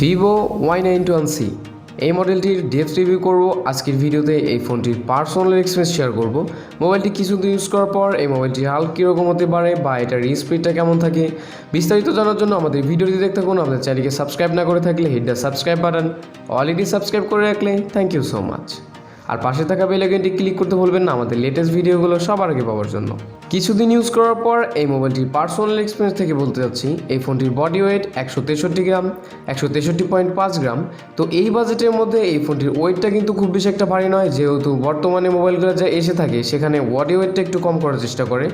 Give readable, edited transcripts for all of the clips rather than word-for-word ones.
Vivo Y91C এই মডেলটির depth review করব আজকের ভিডিওতে। এই ফোনটির পার্সোনাল এক্সপিরিয়েন্স শেয়ার করব। মোবাইলটি কিছুদিন ইউজ করার পর এই মোবাইলটির হাল কীরকম হতে পারে বা এটার স্পিডটা কেমন থাকে বিস্তারিত জানার জন্য আমাদের ভিডিওটি দেখতে থাকুন। আমাদের চ্যানেলকে সাবস্ক্রাইব না করে থাকলে hit the subscribe button, already subscribe করে রাখলে থ্যাংক ইউ সো মাচ। আর পাশে থাকা বেল আইকনটি ক্লিক করতে ভুলবেন না আমাদের লেটেস্ট ভিডিওগুলো সবার আগে পাওয়ার জন্য। কিছুদিন ইউজ করার পর এই মোবাইলটির পার্সোনাল এক্সপিরিয়েন্স থেকে বলতে যাচ্ছি, এই ফোনটির বডি ওয়েট 163 গ্রাম, 163.5 গ্রাম। তো এই বাজেটের মধ্যে এই ফোনটির ওয়েটটা কিন্তু খুব বেশি একটা ভারী নয়, যেহেতু বর্তমানে মোবাইলগুলো যা এসে থাকে সেখানে বডি ওয়েটটা একটু কম করার চেষ্টা করে।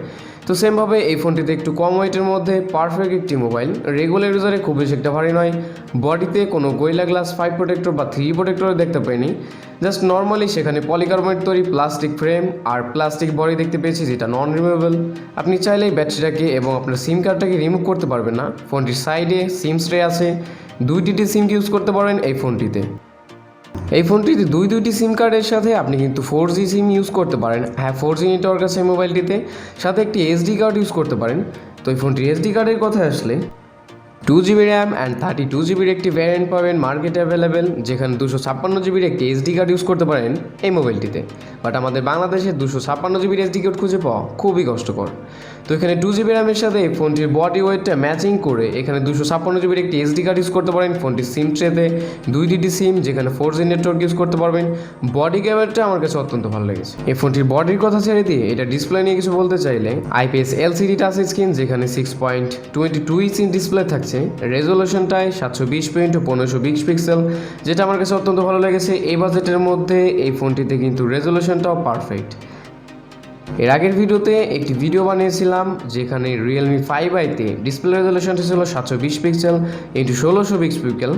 তো সেমভাবে এই ফোনটিতে একটু কম ওয়েটের মধ্যে পারফেক্ট একটি মোবাইল, রেগুলার ইউজারে খুব বেশি একটা ভারী নয়। বডিতে কোনো গোরিলা গ্লাস 5 প্রোটেক্টর বা 3 প্রোটেক্টর দেখতে পাইনি, জাস্ট নর্মালি সেখানে পলিকার্বনেট তৈরি প্লাস্টিক ফ্রেম আর প্লাস্টিক বডি দেখতে পেয়েছি, যেটা নন রিমুভেবল। আপনি চাইলেই ব্যাটারিটাকে এবং আপনার সিম কার্ডটাকে রিমুভ করতে পারবেন না। ফোনটির সাইডে সিম স্ট্রে আছে, দুইটি সিম ইউজ করতে পারেন এই ফোনটিতে। এই ফোনটিতে দুইটি সিম কার্ডের সাথে আপনি কিন্তু 4G সিম ইউজ করতে পারেন। হ্যাঁ, 4G নেটওয়ার্ক আছে মোবাইলটিতে, সাথে একটি SD কার্ড ইউজ করতে পারেন। তো এই ফোনটির SD কার্ডের কথা আসলে 2GB র্যাম অ্যান্ড 32GBর একটি ভ্যারিয়েন্ট পাবেন মার্কেটে অ্যাভেলেবেল, যেখানে 256GBর একটি SD কার্ড ইউজ করতে পারেন এই মোবাইলটিতে। বাট আমাদের বাংলাদেশে 256GBর SD কার্ড খুঁজে পাওয়া খুবই কষ্টকর। তো এখানে 2GB র্যামের সাথে এই ফোনটির বডি ওয়েটটা ম্যাচিং করে এখানে 256GBর একটি SD কার্ড ইউজ করতে পারেন। ফোনটির সিম ট্রেতে দুইটি সিম, যেখানে 4G নেটওয়ার্ক ইউজ করতে পারবেন। বডি ক্যামেরাটা আমার কাছে অত্যন্ত ভালো লেগেছে। এই ফোনটির বডির কথা ছেড়ে দিয়ে এটা ডিসপ্লে নিয়ে কিছু বলতে চাইলে, IPS LCD টাচ স্ক্রিন, যেখানে 6.22 ইঞ্চি ডিসপ্লে থাকছে। রেজলিউশনটাই 720x1520 পিক্সেল, যেটা আমার কাছে অত্যন্ত ভালো লেগেছে। এই বাজেটের মধ্যে এই ফোনটিতে কিন্তু রেজলিউশনটাও পারফেক্ট। এর আগের ভিডিওতে একটি ভিডিও বানিয়েছিলাম যেখানে Realme 5i-তে ডিসপ্লে রেজলিউশনটা ছিল 720 পিক্সেল ইন্টু 1620 পিক্সেল।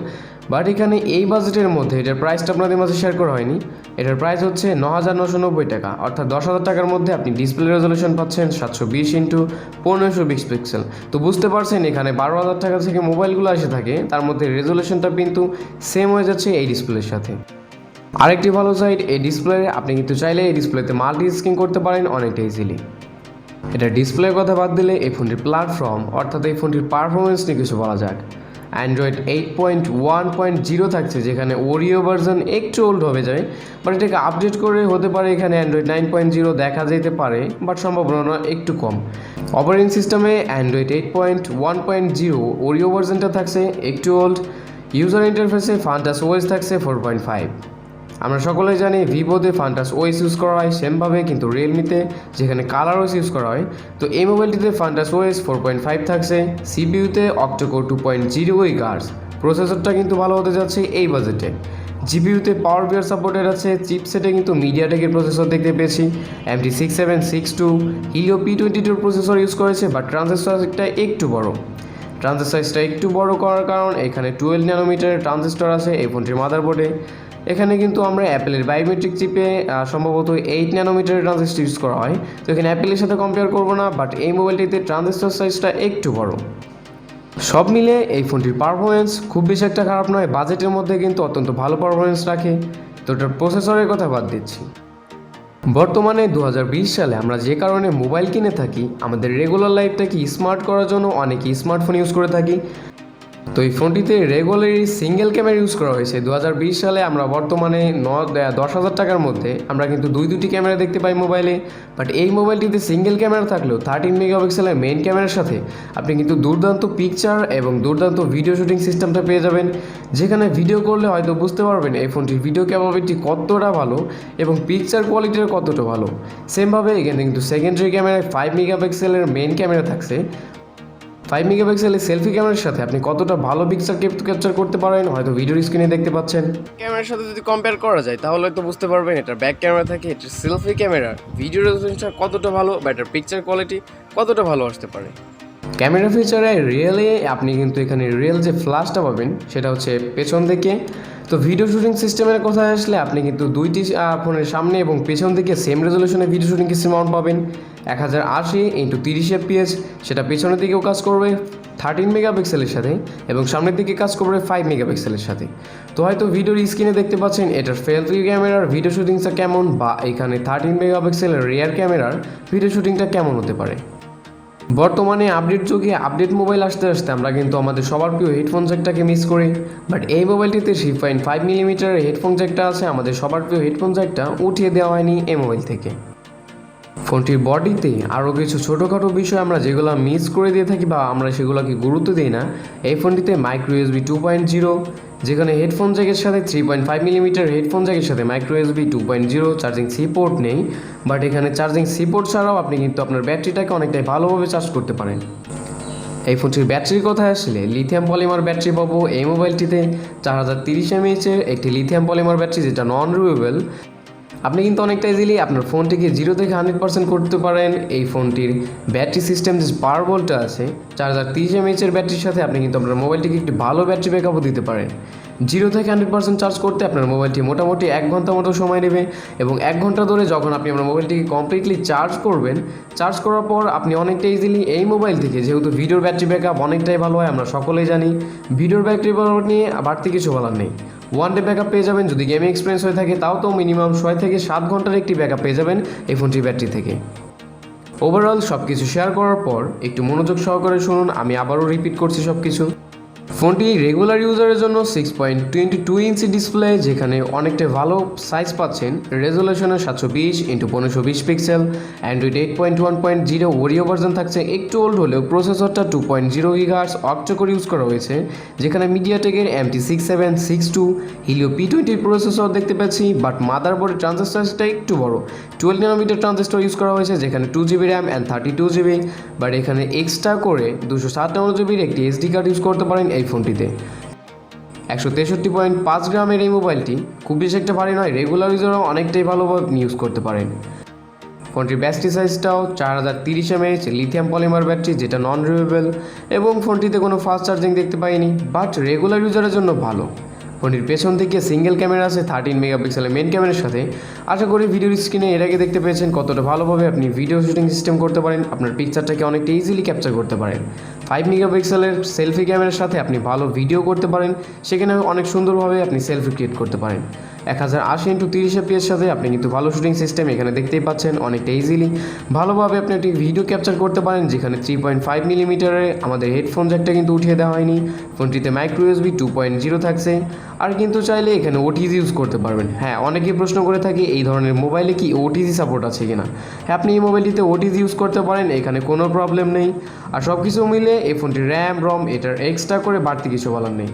বাট এখানে এই বাজেটের মধ্যে এটার প্রাইসটা আপনাদের মাঝে শেয়ার করা হয়নি। এটার প্রাইস হচ্ছে 9,990 টাকা, অর্থাৎ 10,000 টাকার মধ্যে আপনি ডিসপ্লে রেজলিউশন পাচ্ছেন 720x1520 পিক্সেল। তো বুঝতে পারছেন এখানে 12,000 টাকা থেকে মোবাইলগুলো এসে থাকে, তার মধ্যে রেজলিউশনটা কিন্তু সেম হয়ে যাচ্ছে এই ডিসপ্লের সাথে। আরেকটি ভালো সাইড, এই ডিসপ্লে আপনি কিন্তু চাইলে এই ডিসপ্লেতে মাল্টি স্ক্রিন করতে পারেন অনেকটা ইজিলি। এটা ডিসপ্লের কথা বাদ দিলে এই ফোনটির প্ল্যাটফর্ম অর্থাৎ এই ফোনটির পারফরমেন্স নিয়ে কিছু বলা যাক। অ্যান্ড্রয়েড 8.1.0 থাকছে, যেখানে ওরিও ভার্সন একটু ওল্ড হবে যায়, বাট এটাকে আপডেট করে হতে পারে এখানে অ্যান্ড্রয়েড 9.0 দেখা যেতে পারে, বাট সম্ভাবনা একটু কম। অপারেটিং সিস্টেমে অ্যান্ড্রয়েড 8.1.0 ওরিও ভার্সনটা থাকছে একটু ওল্ড। ইউজার ইন্টারফেসে ফান্টাচ OS থাকছে 4.5। আমরা সকলেই জানি ভিভোতে ফান্টাচ OS ইউজ করা হয় সেমভাবে, কিন্তু রিয়েলমিতে যেখানে কালার OS ইউজ করা হয়। তো এই মোবাইলটিতে ফান্টাচ OS 4.5 থাকছে। সিপিইউতে octa-core 2.0 GHz, প্রসেসরটা কিন্তু ভালো হতে যাচ্ছে এই বাজেটে। জিপিইউতে পাওয়ার বিয়ার সাপোর্টেড আছে। চিপসেটে কিন্তু মিডিয়াটেকের প্রসেসর দেখতে পেয়েছি, MT6762 Helio P22 processor use করেছে, বাট ট্রানজিস্টরটা একটু বড়। ট্রানজিস্টর সাইজটা একটু বড় করার কারণ এখানে 12 ন্যানোমিটারের ট্রানজিস্টর আছে এই ফোনটির মাদারবোর্ডে। এখানে কিন্তু আমরা অ্যাপেলের বায়োমেট্রিক চিপে সম্ভবত 8 ন্যানোমিটারের ট্রানজিস্টর ইউজ করা হয়। তো এখানে অ্যাপেলের সাথে কম্পেয়ার করবো না, বাট এই মোবাইলটিতে ট্রানজিস্টর সাইজটা একটু বড়। সব মিলে এই ফোনটির পারফরমেন্স খুব বেশি একটা খারাপ নয়, বাজেটের মধ্যে কিন্তু অত্যন্ত ভালো পারফরমেন্স রাখে। তো এটার প্রসেসরের কথা বাদ দিচ্ছি। বর্তমানে 2020 সালে আমরা যে কারণে মোবাইল কিনে থাকি, আমাদের রেগুলার লাইফটাকে স্মার্ট করার জন্য অনেকেই স্মার্টফোন ইউজ করে থাকি। তো এই ফোনটিতে রেগুলারই সিঙ্গেল ক্যামেরা ইউজ করা হয়েছে। 2020 সালে আমরা বর্তমানে 10,000 টাকার মধ্যে আমরা কিন্তু দুটি ক্যামেরা দেখতে পাই মোবাইলে। বাট এই মোবাইলটিতে সিঙ্গেল ক্যামেরা থাকলেও 13 মেগাপিক্সেলের মেইন ক্যামেরার সাথে আপনি কিন্তু দুর্দান্ত পিকচার এবং দুর্দান্ত ভিডিও শুটিং সিস্টেমটা পেয়ে যাবেন, যেখানে ভিডিও করলে হয়তো বুঝতে পারবেন এই ফোনটির ভিডিও ক্যাপাবিলিটি কতটা ভালো এবং পিকচার কোয়ালিটির কতটা ভালো। সেমভাবে এখানে কিন্তু সেকেন্ডারি ক্যামেরায় 5 মেগাপিক্সেলের মেইন ক্যামেরা থাকছে। 5 মেগাপিক্সেলের সেলফি ক্যামেরার সাথে আপনি কতটা ভালো পিকচার ক্যাপচার করতে পারেন হয়তো ভিডিওর স্ক্রিনে দেখতে পাচ্ছেন। ক্যামেরার সাথে যদি কম্পেয়ার করা যায় তাহলে তো বুঝতে পারবেন এটার ব্যাক ক্যামেরা থাকে, এটার সেলফি ক্যামেরা ভিডিও রেজলিউশনটা কতটা ভালো বা এটার পিকচার কোয়ালিটি কতটা ভালো আসতে পারে। ক্যামেরা ফিচারে রিয়েলে আপনি কিন্তু এখানে রিয়েল যে ফ্ল্যাশটা পাবেন সেটা হচ্ছে পেছন দিকে। তো ভিডিও শুটিং সিস্টেমের কথা আসলে আপনি কিন্তু দুইটি ফোনের সামনে এবং পেছন দিকে সেম রেজলিউশনে ভিডিও শুটিং মাউন্ট পাবেন। 1080x30 FPS, সেটা পেছনের দিকেও কাজ করবে 13 মেগাপিক্সেলের সাথে এবং সামনের দিকে কাজ করবে 5 মেগাপিক্সেলের সাথে। তো হয়তো ভিডিওর স্ক্রিনে দেখতে পাচ্ছেন এটার সেলফি ক্যামেরার ভিডিও শুটিংটা কেমন, বা এখানে 13 মেগাপিক্সেলের রিয়ার ক্যামেরার ভিডিও শুটিংটা কেমন হতে পারে। বর্তমানে আপডেট যুগে আপডেট মোবাইল আসতে আসতে আমরা কিন্তু আমাদের সবার প্রিয় হেডফোন জ্যাকটাকে মিস করি, বাট এই মোবাইলটিতে 3.5 মিলিমিটারের হেডফোন জ্যাকটা আছে। আমাদের সবার প্রিয় হেডফোন জ্যাকটা উঠিয়ে দেওয়া হয়নি এই মোবাইল থেকে। ফোনটির বডিতে আরও কিছু ছোটোখাটো বিষয় আমরা যেগুলো মিস করে দিয়ে থাকি বা আমরা সেগুলোকে গুরুত্ব দিই না। এই ফোনটিতে microSD 2.0, যেখানে হেডফোন জ্যাকের সাথে 3.5 মিলিমিটার হেডফোন জ্যাকের সাথে microSD 2.0 চার্জিং সি পোর্ট নেই, বাট এখানে চার্জিং সি পোর্ট ছাড়াও আপনি কিন্তু আপনার ব্যাটারিটাকে অনেকটাই ভালোভাবে চার্জ করতে পারেন। এই ফোনটির ব্যাটারির কথায় আসলে লিথিয়াম পলিমার ব্যাটারি পাবো এই মোবাইলটিতে। 4030 mAh একটি লিথিয়াম পলিমার ব্যাটারি, যেটা নন রিউয়েবল। আপনি কিন্তু অনেকটা ইজিলি আপনার ফোনটিকে 0 থেকে 100% করতে পারেন। এই ফোনটির ব্যাটারি সিস্টেম যে পাওয়ার ভোল্টটা আছে 4030 mAh এর ব্যাটারির সাথে আপনি কিন্তু আপনার মোবাইলটিকে একটি ভালো ব্যাটারি ব্যাকআপও দিতে পারেন। 0 থেকে 100% চার্জ করতে আপনার মোবাইলটি মোটামুটি 1 ঘন্টা মতো সময় নেবে, এবং 1 ঘন্টা ধরে যখন আপনি আপনার মোবাইলটিকে কমপ্লিটলি চার্জ করবেন, চার্জ করার পর আপনি অনেকটা ইজিলি এই মোবাইল থেকে, যেহেতু ভিডিওর ব্যাটারি ব্যাকআপ অনেকটাই ভালো হয়, আমরা সকলেই জানি, ভিডিওর ব্যাটারি ব্যাকআপ নিয়ে বাড়তি কিছু বলার নেই। 1 ডে ব্যাকআপ পেয়ে যাবেন যদি গেমিং এক্সপিরিয়েন্স হয়ে থাকে, তাও তো মিনিমাম 6 থেকে 7 ঘন্টার একটি ব্যাকআপ পেয়ে যাবেন এই ফোনটির ব্যাটারি থেকে। ওভারঅল সব কিছু শেয়ার করার পর একটু মনোযোগ সহকারে শুনুন, আমি আবারও রিপিট করছি সব কিছু। ফোনটি রেগুলার ইউজারের জন্য 6.22 ইঞ্চি ডিসপ্লে, যেখানে অনেকটা ভালো সাইজ পাচ্ছেন। রেজুলেশনে 720x1520 pixel, Android 8.1.0 Oreo version থাকছে। একটু ওল্ড হলেও প্রসেসরটা 2.0 GHz octa-core ইউজ করা হয়েছে, যেখানে মিডিয়াটেকের MT6762 Helio P22 প্রসেসর দেখতে পাচ্ছি, বাট মাদারবোর্ডের ট্রানজিস্টরটা একটু বড়, 12 nanometer ট্রানজিস্টর ইউজ করা হয়েছে, যেখানে 2GB RAM and 32GB। But এখানে এক্সট্রা করে 257GB একটি SD কার্ড ইউজ করতে পারেন এই ফোনটিতে। 163.5 গ্রামের এই মোবাইলটি খুব বেশি একটা ভারী নয়, রেগুলার ইউজারও অনেকটাই ভালোভাবে ইউজ করতে পারেন। ফোনটির ব্যাটারি সাইজটাও 4030 mAh লিথিয়াম পলিমার ব্যাটারি, যেটা নন রিউয়েবল, এবং ফোনটিতে কোনো ফাস্ট চার্জিং দেখতে পাইনি, বাট রেগুলার ইউজারের জন্য ভালো। ফোনটির পেছন থেকে সিঙ্গেল ক্যামেরা আছে 13 মেগাপিক্সেলের মেন ক্যামেরার সাথে। আশা করি ভিডিওর স্ক্রিনে এর আগে দেখতে পেয়েছেন কতটা ভালোভাবে আপনি ভিডিও শুটিং সিস্টেম করতে পারেন, আপনার পিকচারটাকে অনেকটা ইজিলি ক্যাপচার করতে পারেন। 5 মেগাপিক্সেলের সেলফি ক্যামেরার সাথে আপনি ভালো ভিডিও করতে পারেন, সেখানে অনেক সুন্দরভাবে আপনি সেলফি ক্রিয়েট করতে পারেন। 1080x30 fps সাথে আপনি কিন্তু ভালো শুটিং সিস্টেম এখানে দেখতেই পাচ্ছেন। অনেকটা ইজিলি ভালোভাবে আপনি একটি ভিডিও ক্যাপচার করতে পারেন, যেখানে 3.5 মিলিমিটারের আমাদের হেডফোন জ্যাকটা কিন্তু উঠিয়ে দেওয়া হয়নি। ফোনটিতে microSD 2.0 থাকছে, আর কিন্তু চাইলে এখানে ওটিজি ইউজ করতে পারবেন। হ্যাঁ, অনেকেই প্রশ্ন করে থাকে এই ধরনের মোবাইলে কি ওটিজি সাপোর্ট আছে কিনা। হ্যাঁ, আপনি এই মোবাইলটিতে ওটিজি ইউজ করতে পারেন, এখানে কোনো প্রবলেম নেই। আর সব কিছু মিলে এই ফোনটির র্যাম রম এটার এক্সট্রা করে বাড়তি কিছু বলার নেই।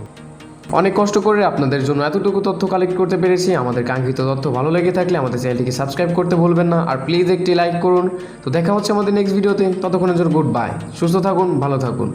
অনেক কষ্ট করে আপনাদের জন্য এতটুকু তথ্য কালেক্ট করতে পেরেছি। আমাদের কাঙ্ক্ষিত তথ্য ভালো লেগে থাকলে আমাদের চ্যানেলটিকে সাবস্ক্রাইব করতে ভুলবেন না, আর প্লিজ একটি লাইক করুন। তো দেখা হচ্ছে আমাদের নেক্সট ভিডিওতে, ততক্ষণের জন্য গুড বাই, সুস্থ থাকুন, ভালো থাকুন।